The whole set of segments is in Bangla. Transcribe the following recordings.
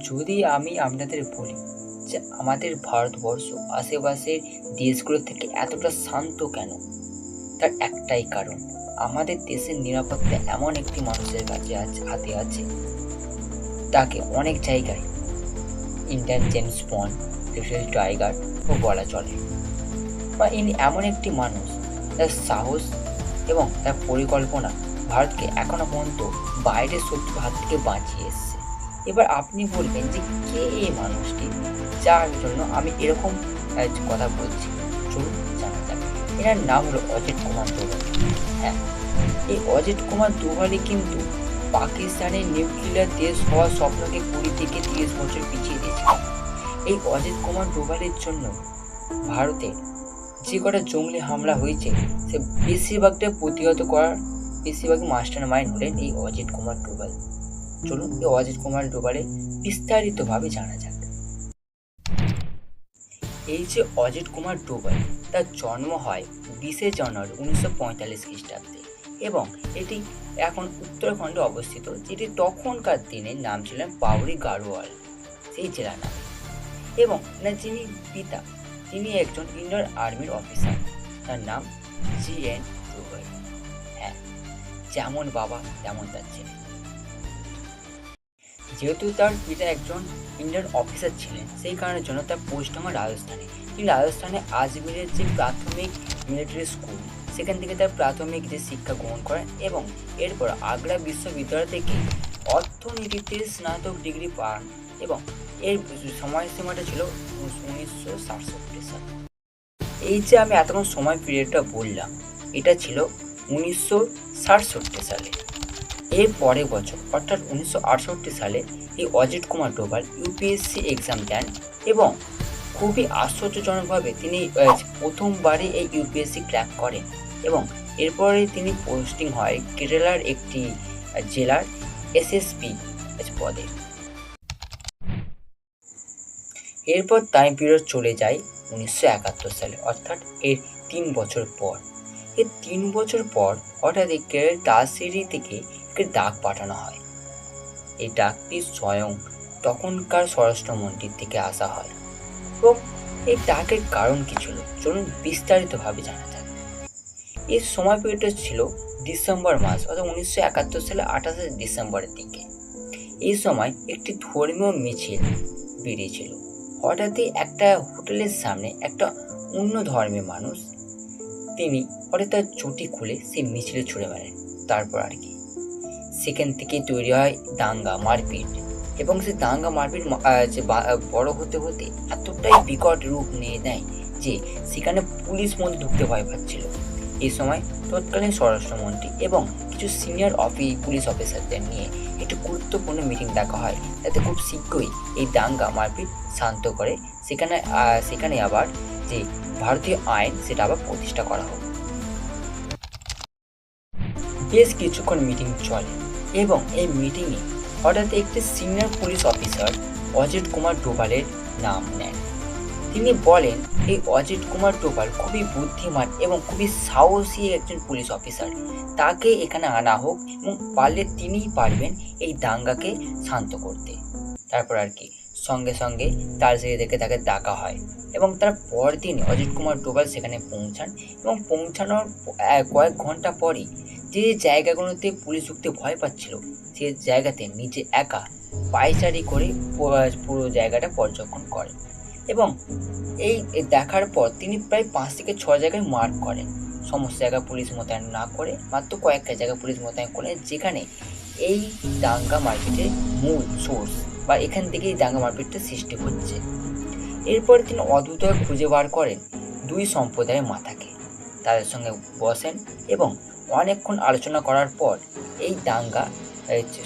যদি আমি আপনাদের বলি যে আমাদের ভারতবর্ষ আশেপাশের দেশগুলো থেকে এতটা শান্ত কেন, তার একটাই কারণ, আমাদের দেশের নিরাপত্তা এমন একটি মানুষের কাছে হাতে আছে, তাকে অনেক জায়গায় Indian James Bond, little tiger ও বলা চলে। বা ইনি এমন একটি মানুষ যার সাহস এবং তার পরিকল্পনা ভারতকে এখনো পর্যন্ত বাইরের শত্রুর হাত থেকে বাঁচিয়ে এসছে। এবার আপনি বলবেন যে কে এই মানুষটি যার জন্য আমি এরকম কথা বলছি। চলুন জানা যাক। এনার নাম হলো অজিত কুমার দোভাল। হ্যাঁ, এই অজিত কুমার দোভালই কিন্তু পাকিস্তানের নিউক্লিয়ার দেশ হওয়ার স্বপ্নকে 20 থেকে 30 বছর পিছিয়ে দিয়েছিল। এই অজিত কুমার দোভালের জন্য ভারতের যে কটা জঙ্গলি হামলা হয়েছে সে বেশিরভাগটা প্রতিহত করার বেশিরভাগই মাস্টার মাইন্ড হলেন এই অজিত কুমার ডোভাল। চলুন এই অজিত কুমার ডোভালের বিস্তারিতভাবে জানা যাক। এই যে অজিত কুমার ডোভাল, তার জন্ম হয় 20 জানুয়ারি 1945 খ্রিস্টাব্দে এবং এটি এখন উত্তরাখণ্ডে অবস্থিত, যেটি তখনকার দিনের নাম ছিলেন পাউরি গাড়োয়াল, সেই জেলার নাম। এবং যিনি পিতা, তিনি একজন ইন্ডিয়ান আর্মির অফিসার, তার নাম GN ডোভাল। হ্যাঁ, যেমন বাবা তেমন তার ছেলে। যেহেতু তার পিতা একজন ইন্ডিয়ান অফিসার ছিলেন, সেই কারণের জন্য তার পোস্ট আমার রাজস্থানে। তিনি রাজস্থানে আজমিরের যে প্রাথমিক মিলিটারি স্কুল, সেখান থেকে তার প্রাথমিক যে শিক্ষা গ্রহণ করেন এবং এরপর আগ্রা বিশ্ববিদ্যালয় থেকে অর্থনীতিতে স্নাতক ডিগ্রি পান এবং এর সময়সীমাটা ছিল 1967 সাল। এই যে আমি এতক্ষণ সময় পিরিয়ডটা বললাম, এটা ছিল 1967 সালে। এর পরের বছর অর্থাৎ 1968 সালে এই অজিত কুমার ডোভাল ইউপিএসসি এক্সাম দেন এবং খুবই আশ্চর্যজনকভাবে তিনি প্রথমবারই এই ইউপিএসসি ক্র্যাক করেন এবং এরপরে তিনি পোস্টিং হয় কেরালার একটি জেলার এসএসপি পদে। এরপর টাইম পিরিয়ড চলে যায় 1971 সালে, অর্থাৎ এর 3 বছর পর। এর 3 বছর পর হঠাৎ তালসিরি থেকে একটি ডাক পাঠানো হয়। এই ডাকটি স্বয়ং তখনকার স্বরাষ্ট্রমন্ত্রীর থেকে আসা হয় এবং এই ডাকের কারণ কি ছিল চলুন বিস্তারিতভাবে জানা যাক। এই সময় পিরিয়ডটা ছিল ডিসেম্বর মাস, অর্থাৎ 1971 সালে 28 ডিসেম্বরের দিকে। এই সময় একটি ধর্মীয় মিছিল বেরিয়েছিল। হঠাৎই একটা হোটেলের সামনে একটা অন্য ধর্মের মানুষ, তিনি হঠাৎ তার চটি খুলে সেই মিছিলে ছুড়ে মারেন। তারপর আর কি, সেখান থেকে তৈরি হয় দাঙ্গা মারপিট এবং সেই দাঙ্গা মারপিট বড় হতে হতে এতটাই বিকট রূপ নিয়ে নেয় যে সেখানে পুলিশ মধ্যে ঢুকতে ভয় পাচ্ছিল। এই সময় তৎকালীন স্বরাষ্ট্রমন্ত্রী এবং কিছু সিনিয়র পুলিশ অফিসারদের নিয়ে একটি গুরুত্বপূর্ণ মিটিং ডাকা হয়, যাতে খুব শীঘ্রই এই দাঙ্গা মারপিট শান্ত করে সেখানে আবার যে ভারতীয় আইন সেটা আবার প্রতিষ্ঠা করা হোক। বেশ কিছুক্ষণ মিটিং চলে এবং এই মিটিংয়ে হঠাৎ একটি senior police officer Ajit Kumar ডোভালের নাম নেন। তিনি বলেন এই অজিত কুমার ডোভাল খুবই বুদ্ধিমান এবং খুবই সাহসী একজন পুলিশ অফিসার, তাকে এখানে আনা হোক এবং পারলে তিনিই পারবেন এই দাঙ্গাকে শান্ত করতে। তারপর আর কি, সঙ্গে সঙ্গে তালসিরি থেকে তাকে ডাকা হয় এবং তার পরদিন অজিত কুমার ডোভাল সেখানে পৌঁছান এবং পৌঁছানোর কয়েক ঘন্টা পরই যে জায়গাগুলোতে পুলিশ ঢুকতে ভয় পাচ্ছিল সে জায়গাতে নিজে একা পায়চারি করে পুরো জায়গাটা পর্যবেক্ষণ করেন এবং এই দেখার পর তিনি প্রায় 5 থেকে 6 জায়গায় মার্ক করেন। সমস্ত জায়গায় পুলিশ মোতায়েন না করে মাত্র কয়েকটা জায়গায় পুলিশ মোতায়েন করেন, যেখানে এই দাঙ্গা মারপিটের মূল সোর্স বা এখান থেকেই দাঙ্গা মারপিটটা সৃষ্টি হচ্ছে। এরপর তিনি অদ্ভুতভাবে খুঁজে বার করেন 2 সম্প্রদায়ের মাথাকে, তাদের সঙ্গে বসেন এবং অনেকক্ষণ আলোচনা করার পর এই দাঙ্গা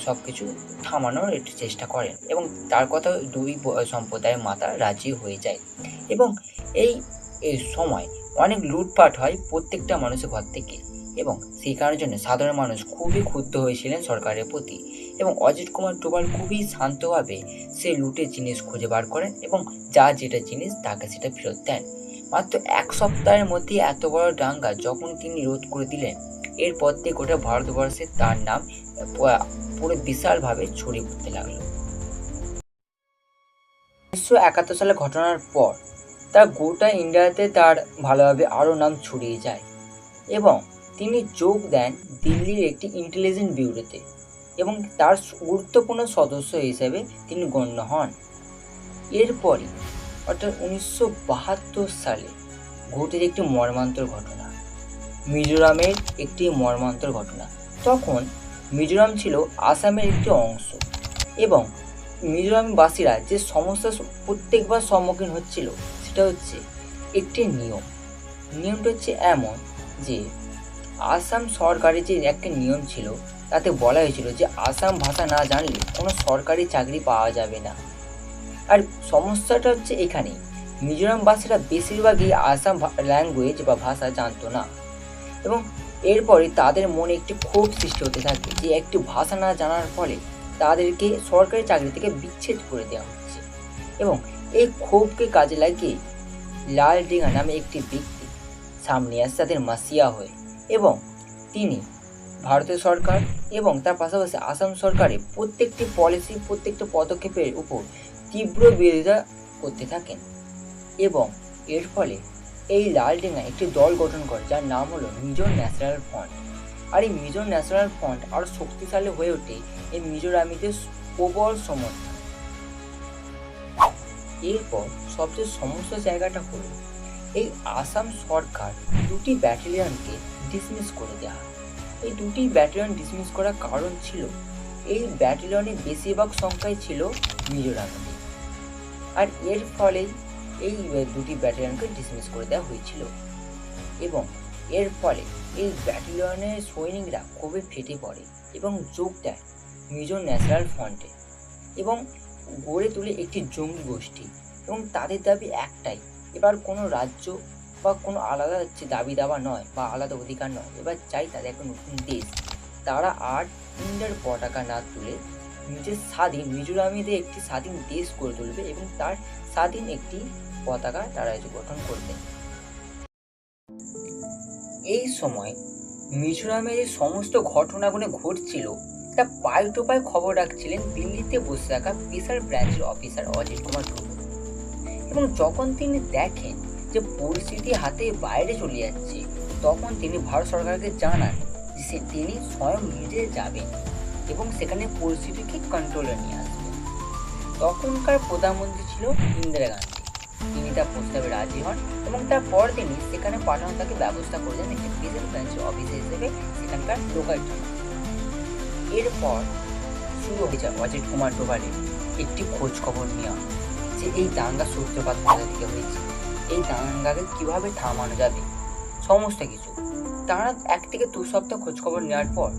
সব কিছু থামানোর একটু চেষ্টা করেন এবং তার কথা 2 সম্প্রদায়ের মাথা রাজি হয়ে যায় এবং এই সময় অনেক লুটপাট হয় প্রত্যেকটা মানুষের ঘর থেকে এবং সেই কারণের জন্য সাধারণ মানুষ খুবই ক্ষুব্ধ হয়েছিলেন সরকারের প্রতি এবং অজিত কুমার ডোভাল খুবই শান্তভাবে সে লুটের জিনিস খুঁজে বার করেন এবং যেটা জিনিস তাকে সেটা ফেরত দেন। মাত্র 1 সপ্তাহের মধ্যে এত বড় দাঙ্গা যখন তিনি রোধ করে দিলেন, এরপর থেকে গোটা ভারতবর্ষে তার নাম পুরো বিশালভাবে ছড়িয়ে পড়তে লাগলো। 1971 সালে ঘটনার পর তার গোটা ইন্ডিয়াতে তার ভালোভাবে আরও নাম ছড়িয়ে যায় এবং তিনি যোগ দেন দিল্লির একটি ইন্টেলিজেন্স ব্যুরোতে এবং তার গুরুত্বপূর্ণ সদস্য হিসেবে তিনি গণ্য হন। এরপরই অর্থাৎ 1972 সালে ঘটে একটি মর্মান্তিক ঘটনা, মিজোরামের একটি মর্মান্তিক ঘটনা। তখন মিজোরাম ছিল আসামের একটি অংশ এবং মিজোরামবাসীরা যে সমস্যার প্রত্যেকবার সম্মুখীন হচ্ছিল সেটা হচ্ছে একটি নিয়মটা হচ্ছে এমন যে আসাম সরকারের যে একটা নিয়ম ছিল তাতে বলা হয়েছিল যে আসাম ভাষা না জানলে কোনো সরকারি চাকরি পাওয়া যাবে না। আর সমস্যাটা হচ্ছে এখানেই, মিজোরামবাসীরা বেশিরভাগই আসাম ল্যাঙ্গুয়েজ বা ভাষা জানতো না এবং এরপরে তাদের মনে একটি ক্ষোভ সৃষ্টি হতে থাকে যে একটি ভাষা না জানার ফলে তাদেরকে সরকারি চাকরি থেকে বিচ্ছেদ করে দেওয়া হচ্ছে। এবং এই ক্ষোভকে কাজে লাগিয়ে লালডিঙা নামে একটি ব্যক্তি সামনে আসে তাদের মাসিয়া হয়ে এবং তিনি ভারতীয় সরকার এবং তার পাশাপাশি আসাম সরকারের প্রত্যেকটি পলিসি, প্রত্যেকটি পদক্ষেপের উপর তীব্র বিরোধিতা করতে থাকেন এবং এর ফলে এই লালডিঙা একটি দল গঠন করে যার নাম হলো মিজো ন্যাশনাল ফ্রন্ট। আর এই মিজো ন্যাশনাল ফ্রন্ট আরও শক্তিশালী হয়ে ওঠে এই মিজোরামিদের প্রবল সমর্থন। এরপর সবচেয়ে সমস্যা জায়গাটা হলো এই আসাম সরকার দুটি ব্যাটালিয়নকে ডিসমিস করে দেওয়া। এই দুটি ব্যাটালিয়ন ডিসমিস করার কারণ ছিল এই ব্যাটালিয়নের বেশিরভাগ সংখ্যাই ছিল মিজোরামের, আর এর ফলে এই দুটি ব্যাটালিয়নকে ডিসমিস করে দেওয়া হয়েছিল এবং এর ফলে এই ব্যাটালিয়নের সৈনিকরা খুবই ফেটে পড়ে এবং যোগ দেয় মিজো ন্যাশনাল ফ্রন্টে এবং গড়ে তোলে একটি জঙ্গি গোষ্ঠী। এবং তাদের দাবি একটাই, এবার কোনো রাজ্য বা কোনো আলাদা দাবি দাবা নয় বা আলাদা অধিকার নয়, এবার চাই তাদের একটা নতুন দেশ। তারা আর ইন্ডিয়ার পতাকা না তুলে নিজের স্বাধীন মিজোরামিদের একটি স্বাধীন দেশ গড়ে তুলবে এবং তার স্বাধীন একটি পতাকা তারা গঠন করবে। এই সময় মিজোরামের এই সমস্ত ঘটনাগুলো ঘটছিল তা পাই টু পাই খবর রাখছিলেন দিল্লিতে বসে থাকা স্পেশাল ব্রাঞ্চের অফিসার অজিত কুমার ডোভাল এবং যখন তিনি দেখেন যে পরিস্থিতি হাতে বাইরে চলে যাচ্ছে তখন তিনি ভারত সরকারকে জানান যে তিনি স্বয়ং নিজে যাবেন এবং সেখানে পরিস্থিতিকে কন্ট্রোলে নিয়ে আসবেন। তখনকার প্রধানমন্ত্রী ছিল ইন্দিরা গান্ধী। তিনি তার প্রস্তাবে রাজি হন এবং তারপর তিনি সেখানে পাঠানো তাকে ব্যবস্থা করে দেন একটি স্পেশাল ব্রাঞ্চের অফিসার হিসেবে সেখানকার লোকাল জন্য। এরপর শুরু হয়েছে অজিত কুমার ডোভালের একটি খোঁজ খবর নেওয়া যে এই দাঙ্গা সূত্রপাত কোথা থেকে হয়েছে, এই দাঙ্গাকে কিভাবে থামানো যাবে, সমস্ত কিছু। তারা 1 থেকে 2 সপ্তাহ খোঁজ খবর নেওয়ার পর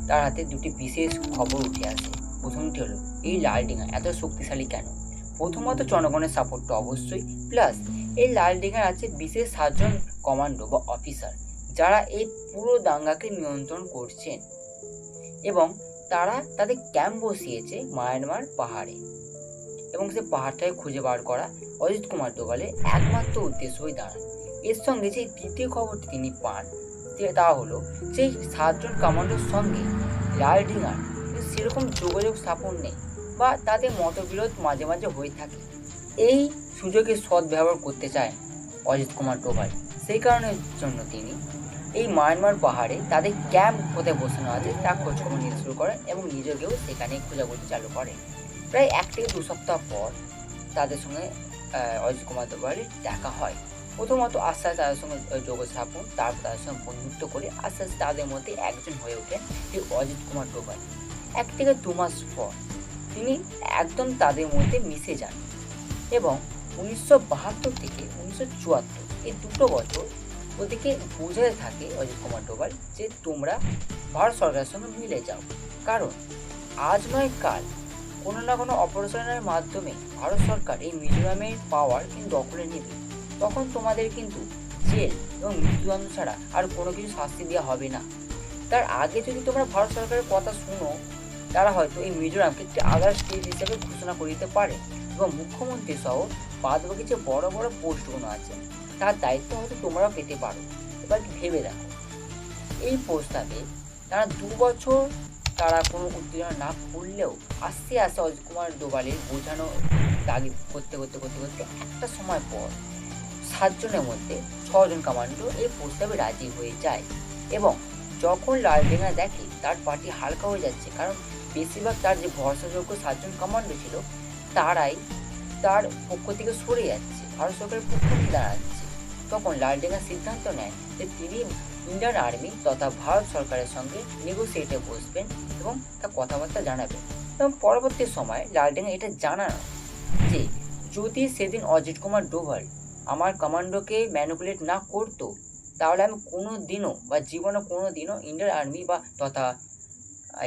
তার হাতে দুটি বিশেষ খবর উঠে আসে। প্রথমটি হলো এই লালডিঙা এত শক্তিশালী কেন। প্রথমত জনগণের সাপোর্ট তো অবশ্যই, প্লাস এই লালডিঙার আছে বিশেষ 7 জন কমান্ডো বা অফিসার যারা এই পুরো দাঙ্গাকে নিয়ন্ত্রণ করছেন এবং তারা তাদের ক্যাম্প বসিয়েছে মায়ানমার পাহাড়ে এবং সে পাহাড়টাকে খুঁজে বার করা অজিত কুমার ডোভালের একমাত্র উদ্দেশ্য হয়ে দাঁড়ায়। এর সঙ্গে যে দ্বিতীয় খবরটি তিনি পান তা হলো যে 7 জন কমান্ডোর সঙ্গে লালডিঙার সেরকম যোগাযোগ স্থাপন নেই বা তাদের মতবিরোধ মাঝে মাঝে হয়ে থাকে। এই সুযোগে সদ্ব্যবহার করতে চায় অজিত কুমার ডোভাল। সেই কারণের জন্য তিনি এই মায়ানমার পাহাড়ে তাদের ক্যাম্প কোথায় বসানো আছে তা খোঁজখবর নিতে শুরু করেন এবং নিজেকেও সেখানে খোঁজাখুঁজি চালু করেন। প্রায় 1 থেকে 2 সপ্তাহ পর তাদের সঙ্গে অজিত কুমার ডোভালের দেখা হয়। প্রথমত আস্তে আস্তে তাদের সঙ্গে যোগাযোগ স্থাপন, তারপর তাদের সঙ্গে বন্ধুত্ব করে আস্তে আস্তে তাদের মধ্যে একজন হয়ে ওঠেন এই অজিত কুমার ডোভাল। 1 থেকে 2 মাস পর তিনি একদম তাদের মধ্যে মিশে যান এবং 1972 থেকে 1974 এই 2 বছর ওদিকে বোঝাতে থাকে অজিত কুমার ডোভাল যে তোমরা ভারত সরকারের সঙ্গে মিলে যাও, কারণ আজ নয় কাল কোনো না কোনো অপারেশনের মাধ্যমে ভারত সরকার এই মিজোরামের পাওয়ার কিন্তু দখলে নেবে। তখন তোমাদের কিন্তু জেল এবং মৃত্যুদণ্ড ছাড়া আর কোনো কিছু শাস্তি দেওয়া হবে না। তার আগে যদি তোমরা ভারত সরকারের কথা শুনো তারা হয়তো এই মিজোরামকে একটি আলাদা স্টেট হিসেবে ঘোষণা করে দিতে পারে এবং মুখ্যমন্ত্রী সহ বাদবাকি যে বড় বড় পোস্টগুলো আছে তার দায়িত্ব হয়তো তোমরা পেতে পারো। এবার ভেবে দেখো, এই প্রস্তাবে তারা 2 বছর তারা কোনো উত্তেজনা না করলেও আস্তে আস্তে অজিত কুমার ডোভালের বোঝানো তাগিদ করতে করতে করতে করতে একটা সময় পর 7 জনের মধ্যে 6 জন কমান্ডো এই প্রস্তাবে রাজি হয়ে যায়। এবং যখন লালডেঙ্গা দেখে তার পার্টি হালকা হয়ে যাচ্ছে, কারণ বেশিরভাগ তার যে ভরসাযোগ্য 7 জন কমান্ডো ছিল তারাই তার পক্ষ থেকে সরে যাচ্ছে, ভারত সরকারের পক্ষ নিয়ে দাঁড়াচ্ছে, তখন লালডেঙ্গা সিদ্ধান্ত নেয় যে তিনি ইন্ডিয়ান আর্মি তথা ভারত সরকারের সঙ্গে নেগোসিয়েটে বসবেন এবং তার কথাবার্তা জানাবেন। এবং পরবর্তী সময় লালডেঙ্গা এটা জানানো যে যদি সেদিন অজিত কুমার ডোভাল আমার কমান্ডোকে ম্যানিপুলেট না করতো তাহলে আমি কোনো দিনও বা জীবনে কোনো দিনও ইন্ডিয়ান আর্মি বা তথা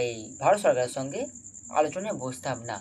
এই ভারত সরকারের সঙ্গে আলোচনায় বসতাম না।